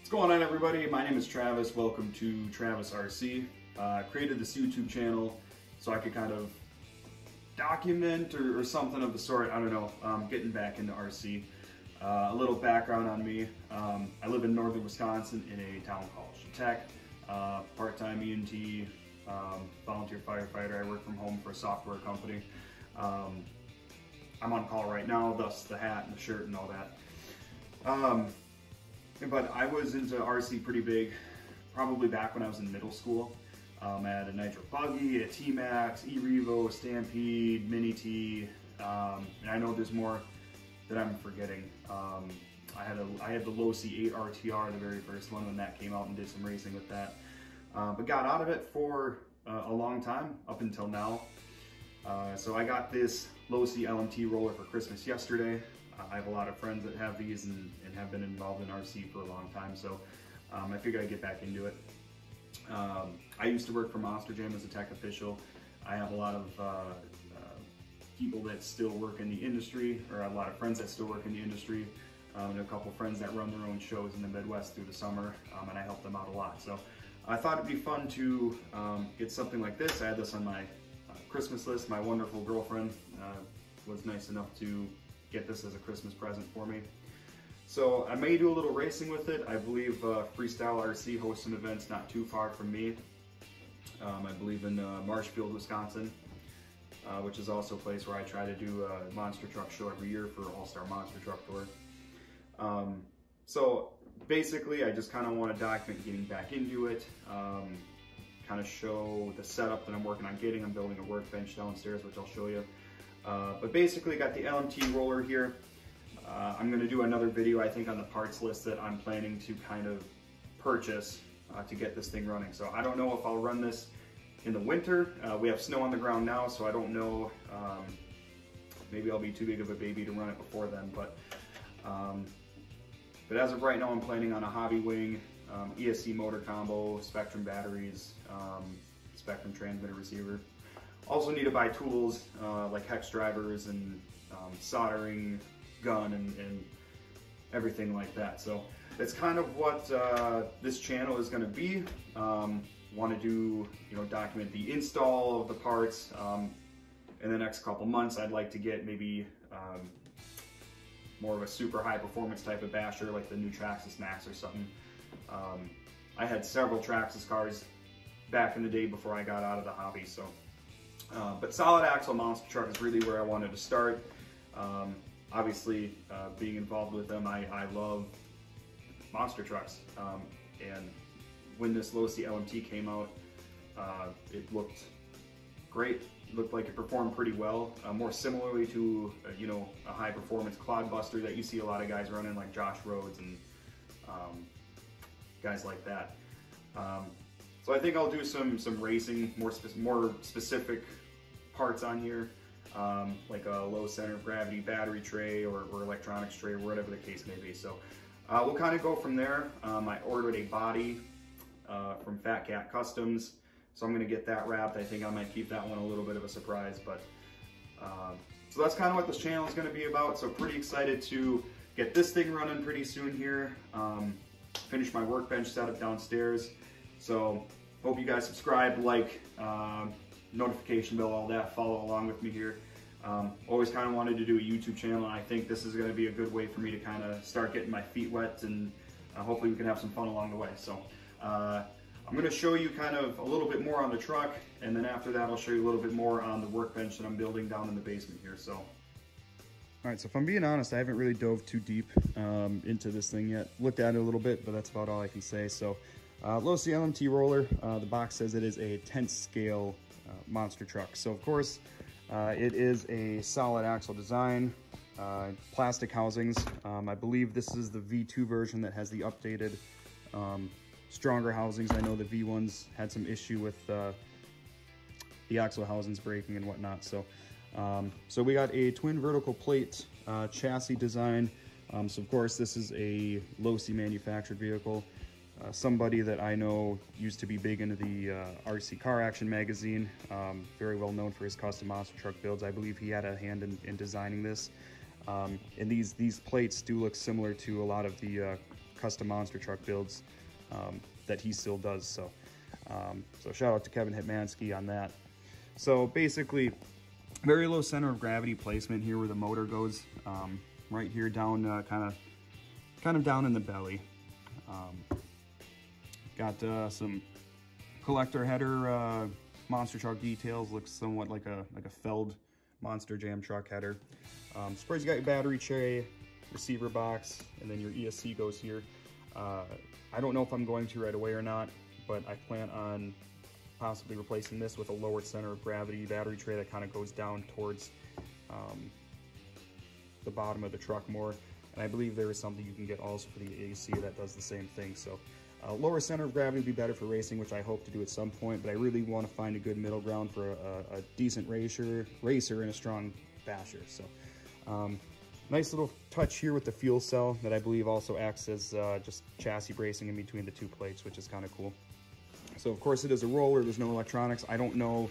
What's going on, everybody? My name is Travis. Welcome to Travis RC. Created this YouTube channel so I could kind of document or something of the sort. I don't know. Getting back into RC. A little background on me. I live in northern Wisconsin in a town called Tech. Part-time EMT, volunteer firefighter. I work from home for a software company. I'm on call right now, thus the hat and the shirt and all that. But I was into RC pretty big, probably back when I was in middle school. I had a Nitro Buggy, a T-Max, E-Revo, Stampede, Mini T, and I know there's more that I'm forgetting. I had the Losi 8 RTR, the very first one when that came out, and did some racing with that. But got out of it for a long time, up until now. So I got this Losi LMT roller for Christmas yesterday. I have a lot of friends that have these and have been involved in RC for a long time, so I figured I'd get back into it. I used to work for Monster Jam as a tech official. I have a lot of people that still work in the industry, or a lot of friends that still work in the industry, and a couple friends that run their own shows in the Midwest through the summer, and I help them out a lot. So I thought it'd be fun to get something like this. I had this on my Christmas list. My wonderful girlfriend was nice enough to get this as a Christmas present for me. So I may do a little racing with it. I believe Freestyle RC hosts some events not too far from me. I believe in Marshfield, Wisconsin, which is also a place where I try to do a monster truck show every year for All-Star Monster Truck Tour. So basically I just kind of want to document getting back into it, kind of show the setup that I'm working on getting. I'm building a workbench downstairs, which I'll show you. But basically got the LMT roller here. I'm going to do another video, I think, on the parts list that I'm planning to kind of purchase to get this thing running. So I don't know if I'll run this in the winter. We have snow on the ground now, so I don't know. Maybe I'll be too big of a baby to run it before then. But as of right now, I'm planning on a hobby wing, ESC motor combo, Spectrum batteries, Spectrum transmitter receiver. Also need to buy tools like hex drivers and soldering gun and everything like that. So it's kind of what this channel is going to be. Want to do, document the install of the parts. In the next couple months, I'd like to get maybe more of a super high performance type of basher, like the new Traxxas Max or something. I had several Traxxas cars back in the day before I got out of the hobby, so. But solid axle monster truck is really where I wanted to start. Obviously, being involved with them, I love monster trucks. And when this Losi LMT came out, it looked great. It looked like it performed pretty well. More similarly to, a high performance clodbuster that you see a lot of guys running, like Josh Rhodes and guys like that. So I think I'll do some racing, more specific parts on here, like a low center of gravity battery tray or electronics tray, or whatever the case may be. So we'll kind of go from there. I ordered a body from Fat Cat Customs, so I'm going to get that wrapped. I think I might keep that one a little bit of a surprise, but so that's kind of what this channel is going to be about. So pretty excited to get this thing running pretty soon here. Finish my workbench setup downstairs. So hope you guys subscribe, like, notification bell, all that. Follow along with me here. Always kind of wanted to do a YouTube channel, and I think this is going to be a good way for me to kind of start getting my feet wet, and hopefully we can have some fun along the way. So I'm going to show you kind of a little bit more on the truck, and then after that I'll show you a little bit more on the workbench that I'm building down in the basement here. So. All right, so if I'm being honest, I haven't really dove too deep into this thing yet. Looked at it a little bit, but that's about all I can say. So Losi LMT roller, the box says it is a 10th scale monster truck. So of course, it is a solid axle design, plastic housings. I believe this is the V2 version that has the updated, stronger housings. I know the V1s had some issue with the axle housings breaking and whatnot. So we got a twin vertical plate chassis design. So of course this is a Losi manufactured vehicle. Somebody that I know used to be big into the RC Car Action magazine, very well known for his custom monster truck builds. I believe he had a hand in designing this. And these plates do look similar to a lot of the custom monster truck builds that he still does. So, so shout out to Kevin Hitmansky on that. So basically, very low center of gravity placement here where the motor goes, right here down, kind of down in the belly. Got some collector header monster truck details. Looks somewhat like a Feld Monster Jam truck header. So first you got your battery tray, receiver box, and then your ESC goes here. I don't know if I'm going to right away or not, but I plan on possibly replacing this with a lower center of gravity battery tray that kind of goes down towards the bottom of the truck more. And I believe there is something you can get also for the AC that does the same thing. So lower center of gravity would be better for racing, which I hope to do at some point, but I really want to find a good middle ground for a decent racer and a strong basher. So nice little touch here with the fuel cell that I believe also acts as just chassis bracing in between the two plates, which is kind of cool. So of course it is a roller, there's no electronics. I don't know,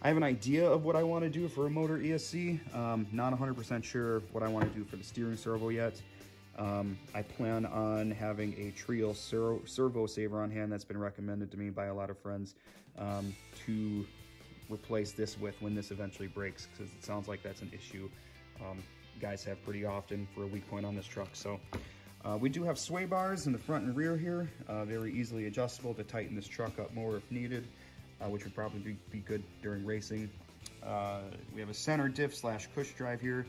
I have an idea of what I want to do for a motor ESC. Not 100% sure what I want to do for the steering servo yet. I plan on having a Trio servo saver on hand that's been recommended to me by a lot of friends to replace this with when this eventually breaks, because it sounds like that's an issue guys have pretty often for a weak point on this truck. So we do have sway bars in the front and rear here, very easily adjustable to tighten this truck up more if needed, which would probably be good during racing. We have a center diff / cush drive here.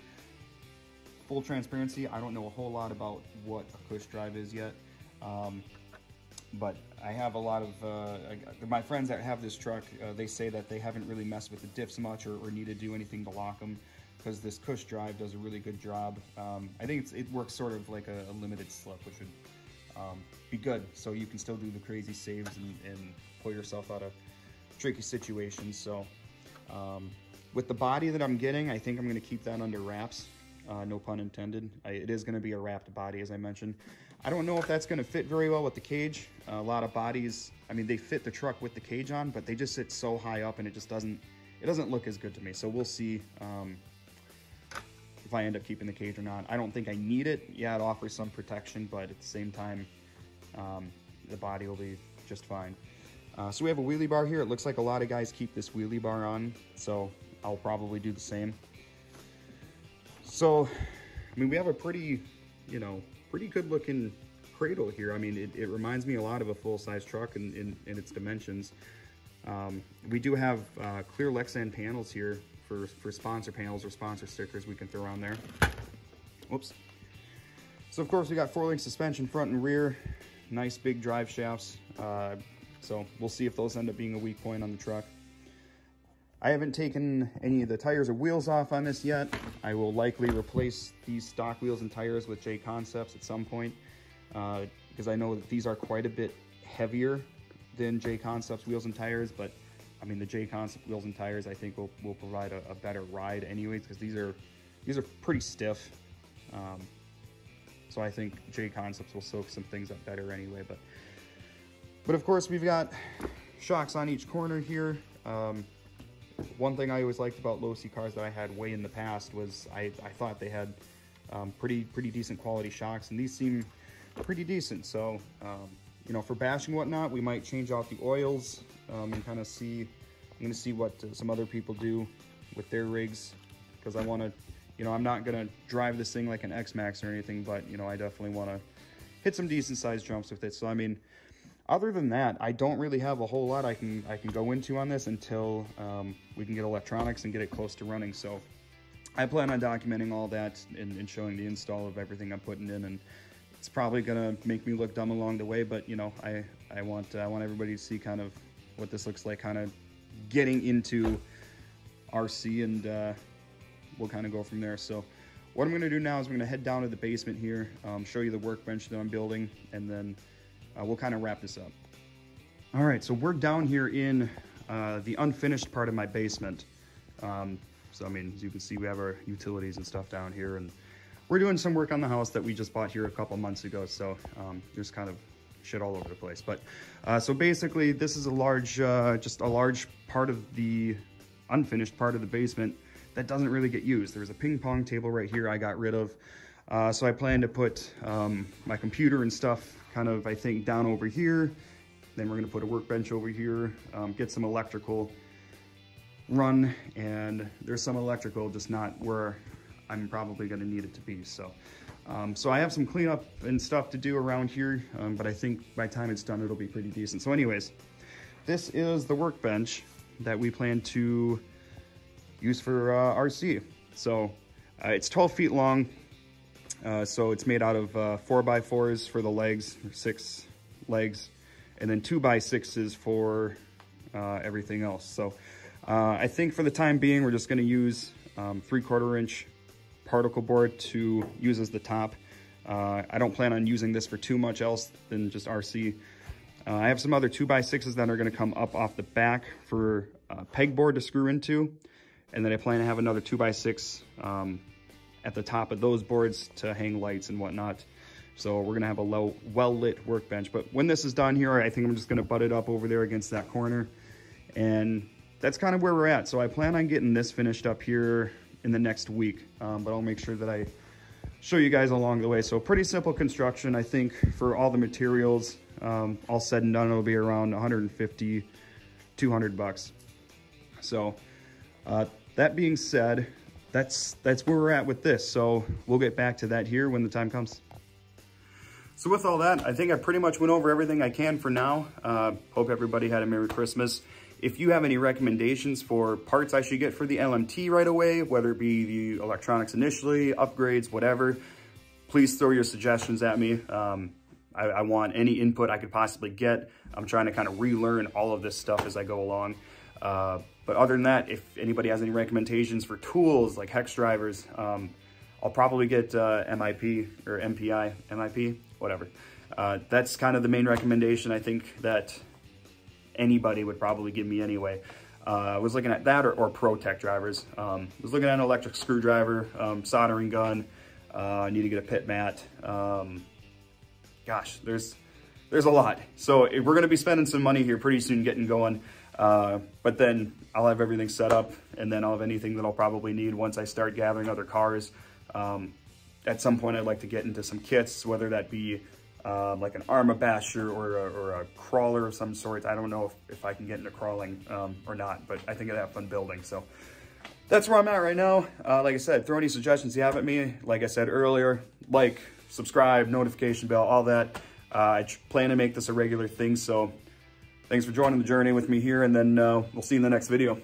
Full transparency, I don't know a whole lot about what a cush drive is yet, but I have a lot of my friends that have this truck. They say that they haven't really messed with the diffs much or need to do anything to lock them, because this cush drive does a really good job. I think it works sort of like a limited slip, which would be good, so you can still do the crazy saves and pull yourself out of tricky situations. So with the body that I'm getting, I think I'm going to keep that under wraps. No pun intended. It is going to be a wrapped body, as I mentioned. I don't know if that's going to fit very well with the cage. A lot of bodies, I mean, they fit the truck with the cage on, but they just sit so high up and it just doesn't look as good to me. So we'll see if I end up keeping the cage or not. I don't think I need it. Yeah, it offers some protection, but at the same time, the body will be just fine. So we have a wheelie bar here. It looks like a lot of guys keep this wheelie bar on, so I'll probably do the same. So, I mean, we have a pretty good looking cradle here. I mean, it reminds me a lot of a full-size truck in its dimensions. We do have clear Lexan panels here for sponsor panels or sponsor stickers we can throw on there. Whoops. So of course we got 4-link suspension front and rear, nice big drive shafts. So we'll see if those end up being a weak point on the truck. I haven't taken any of the tires or wheels off on this yet. I will likely replace these stock wheels and tires with J Concepts at some point, because I know that these are quite a bit heavier than J Concepts wheels and tires, but I mean the J Concept wheels and tires I think will provide a better ride anyways, because these are pretty stiff. So I think J Concepts will soak some things up better anyway. But of course we've got shocks on each corner here. One thing I always liked about Losi cars that I had way in the past was I thought they had pretty decent quality shocks, and these seem pretty decent. So you know, for bashing and whatnot, we might change out the oils and kind of see. I'm going to see what some other people do with their rigs, because I want to, you know, I'm not going to drive this thing like an X-Max or anything, but you know, I definitely want to hit some decent sized jumps with it. So I mean, other than that, I don't really have a whole lot I can go into on this until we can get electronics and get it close to running. So I plan on documenting all that and showing the install of everything I'm putting in, and it's probably gonna make me look dumb along the way, but you know, I want everybody to see kind of what this looks like, kind of getting into RC, and we'll kind of go from there. So what I'm gonna do now is I'm gonna head down to the basement here, show you the workbench that I'm building, and then we'll kind of wrap this up. All right, so we're down here in the unfinished part of my basement. So I mean, as you can see, we have our utilities and stuff down here, and we're doing some work on the house that we just bought here a couple months ago. So there's kind of shit all over the place. But so basically, this is a large, just a large part of the unfinished part of the basement that doesn't really get used. There's a ping pong table right here I got rid of. So I plan to put my computer and stuff kind of, I think, down over here. Then we're gonna put a workbench over here, get some electrical run, and there's some electrical, just not where I'm probably gonna need it to be. So so I have some cleanup and stuff to do around here, but I think by the time it's done, it'll be pretty decent. So anyways, this is the workbench that we plan to use for RC. So it's 12 feet long. So it's made out of 4x4s for the legs, or 6 legs, and then 2x6s for everything else. So I think for the time being, we're just gonna use 3/4 inch particle board to use as the top. I don't plan on using this for too much else than just RC. I have some other 2x6s that are gonna come up off the back for pegboard to screw into. And then I plan to have another 2x6 at the top of those boards to hang lights and whatnot. So we're gonna have a well-lit workbench. But when this is done here, I think I'm just gonna butt it up over there against that corner. And that's kind of where we're at. So I plan on getting this finished up here in the next week. But I'll make sure that I show you guys along the way. So pretty simple construction. I think for all the materials, all said and done, it'll be around 150, 200 bucks. So that being said, that's where we're at with this. So we'll get back to that here when the time comes. So with all that, I think I pretty much went over everything I can for now. Hope everybody had a Merry Christmas. If you have any recommendations for parts I should get for the LMT right away, whether it be the electronics initially, upgrades, whatever, please throw your suggestions at me. I want any input I could possibly get. I'm trying to kind of relearn all of this stuff as I go along. But other than that, if anybody has any recommendations for tools like hex drivers, I'll probably get MIP or MPI, MIP, whatever. That's kind of the main recommendation I think that anybody would probably give me anyway. I was looking at that or ProTech drivers. I was looking at an electric screwdriver, soldering gun. I need to get a pit mat. Gosh, there's a lot. So we're gonna be spending some money here pretty soon getting going. But then I'll have everything set up, and then I'll have anything that I'll probably need once I start gathering other cars. At some point I'd like to get into some kits, whether that be like an armor basher or a crawler of some sort. I don't know if I can get into crawling or not, but I think I'd have fun building. So that's where I'm at right now. Like I said, throw any suggestions you have at me. Like I said earlier, like, subscribe, notification bell, all that. I plan to make this a regular thing, so thanks for joining the journey with me here, and then we'll see you in the next video.